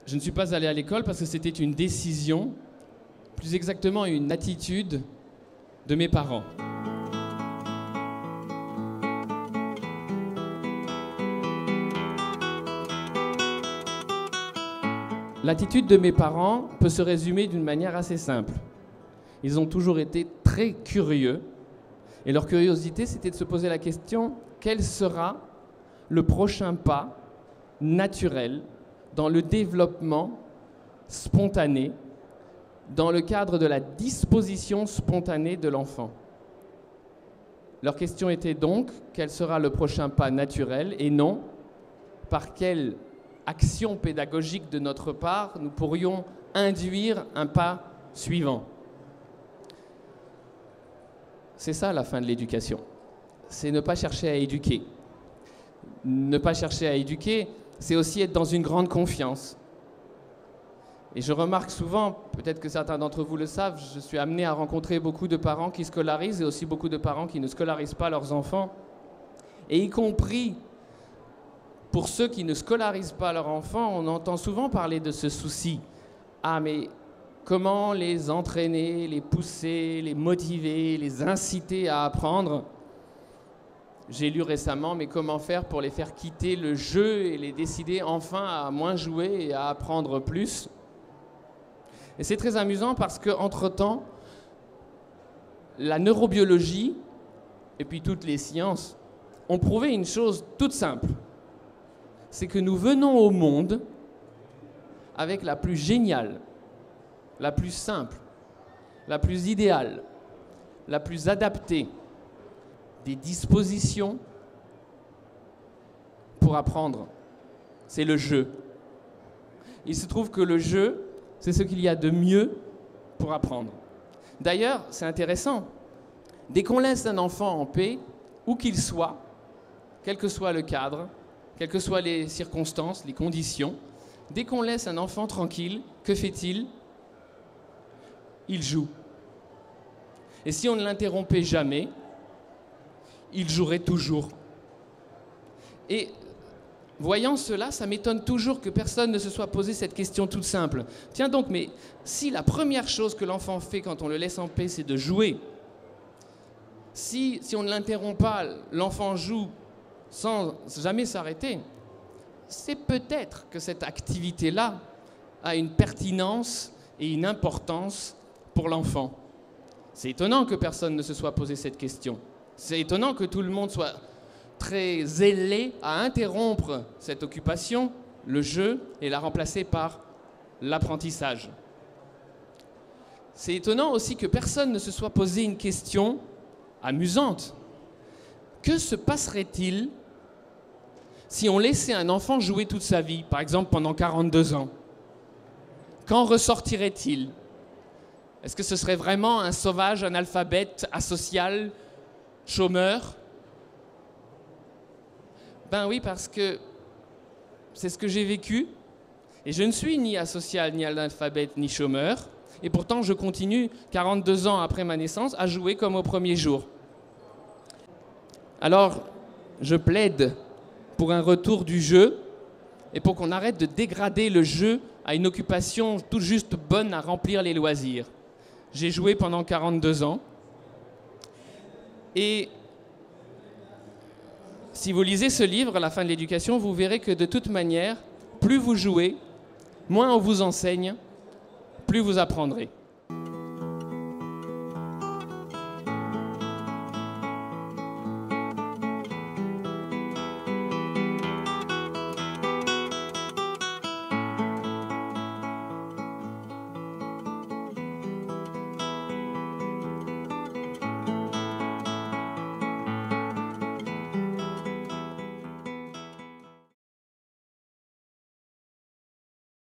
Je ne suis pas allé à l'école parce que c'était une décision, plus exactement une attitude de mes parents. L'attitude de mes parents peut se résumer d'une manière assez simple. Ils ont toujours été très curieux et leur curiosité, c'était de se poser la question « Quel sera le prochain pas naturel dans le développement spontané, dans le cadre de la disposition spontanée de l'enfant ?» Leur question était donc « Quel sera le prochain pas naturel ?» et non « Par quelle action pédagogique de notre part nous pourrions induire un pas suivant ?» C'est ça la fin de l'éducation. C'est ne pas chercher à éduquer. Ne pas chercher à éduquer, c'est aussi être dans une grande confiance. Et je remarque souvent, peut-être que certains d'entre vous le savent, je suis amené à rencontrer beaucoup de parents qui scolarisent et aussi beaucoup de parents qui ne scolarisent pas leurs enfants. Et y compris pour ceux qui ne scolarisent pas leurs enfants, on entend souvent parler de ce souci. Ah, mais comment les entraîner, les pousser, les motiver, les inciter à apprendre ? J'ai lu récemment, mais comment faire pour les faire quitter le jeu et les décider enfin à moins jouer et à apprendre plus ? Et c'est très amusant parce qu'entre-temps, la neurobiologie et puis toutes les sciences ont prouvé une chose toute simple. C'est que nous venons au monde avec la plus géniale, la plus simple, la plus idéale, la plus adaptée des dispositions pour apprendre. C'est le jeu. Il se trouve que le jeu, c'est ce qu'il y a de mieux pour apprendre. D'ailleurs, c'est intéressant. Dès qu'on laisse un enfant en paix, où qu'il soit, quel que soit le cadre, quelles que soient les circonstances, les conditions, dès qu'on laisse un enfant tranquille, que fait-il ? Il joue. Et si on ne l'interrompait jamais, il jouerait toujours. Et voyant cela, ça m'étonne toujours que personne ne se soit posé cette question toute simple. Tiens donc, mais si la première chose que l'enfant fait quand on le laisse en paix, c'est de jouer, si on ne l'interrompt pas, l'enfant joue sans jamais s'arrêter, c'est peut-être que cette activité-là a une pertinence et une importance pour l'enfant. C'est étonnant que personne ne se soit posé cette question. C'est étonnant que tout le monde soit très zélé à interrompre cette occupation, le jeu, et la remplacer par l'apprentissage. C'est étonnant aussi que personne ne se soit posé une question amusante. Que se passerait-il si on laissait un enfant jouer toute sa vie, par exemple pendant 42 ans? Qu'en ressortirait-il? Est-ce que ce serait vraiment un sauvage analphabète, asocial, chômeur? Ben oui, parce que c'est ce que j'ai vécu. Et je ne suis ni asocial, ni analphabète, ni chômeur. Et pourtant, je continue, 42 ans après ma naissance, à jouer comme au premier jour. Alors, je plaide pour un retour du jeu et pour qu'on arrête de dégrader le jeu à une occupation tout juste bonne à remplir les loisirs. J'ai joué pendant 42 ans. Et si vous lisez ce livre, La fin de l'éducation, vous verrez que de toute manière, plus vous jouez, moins on vous enseigne, plus vous apprendrez.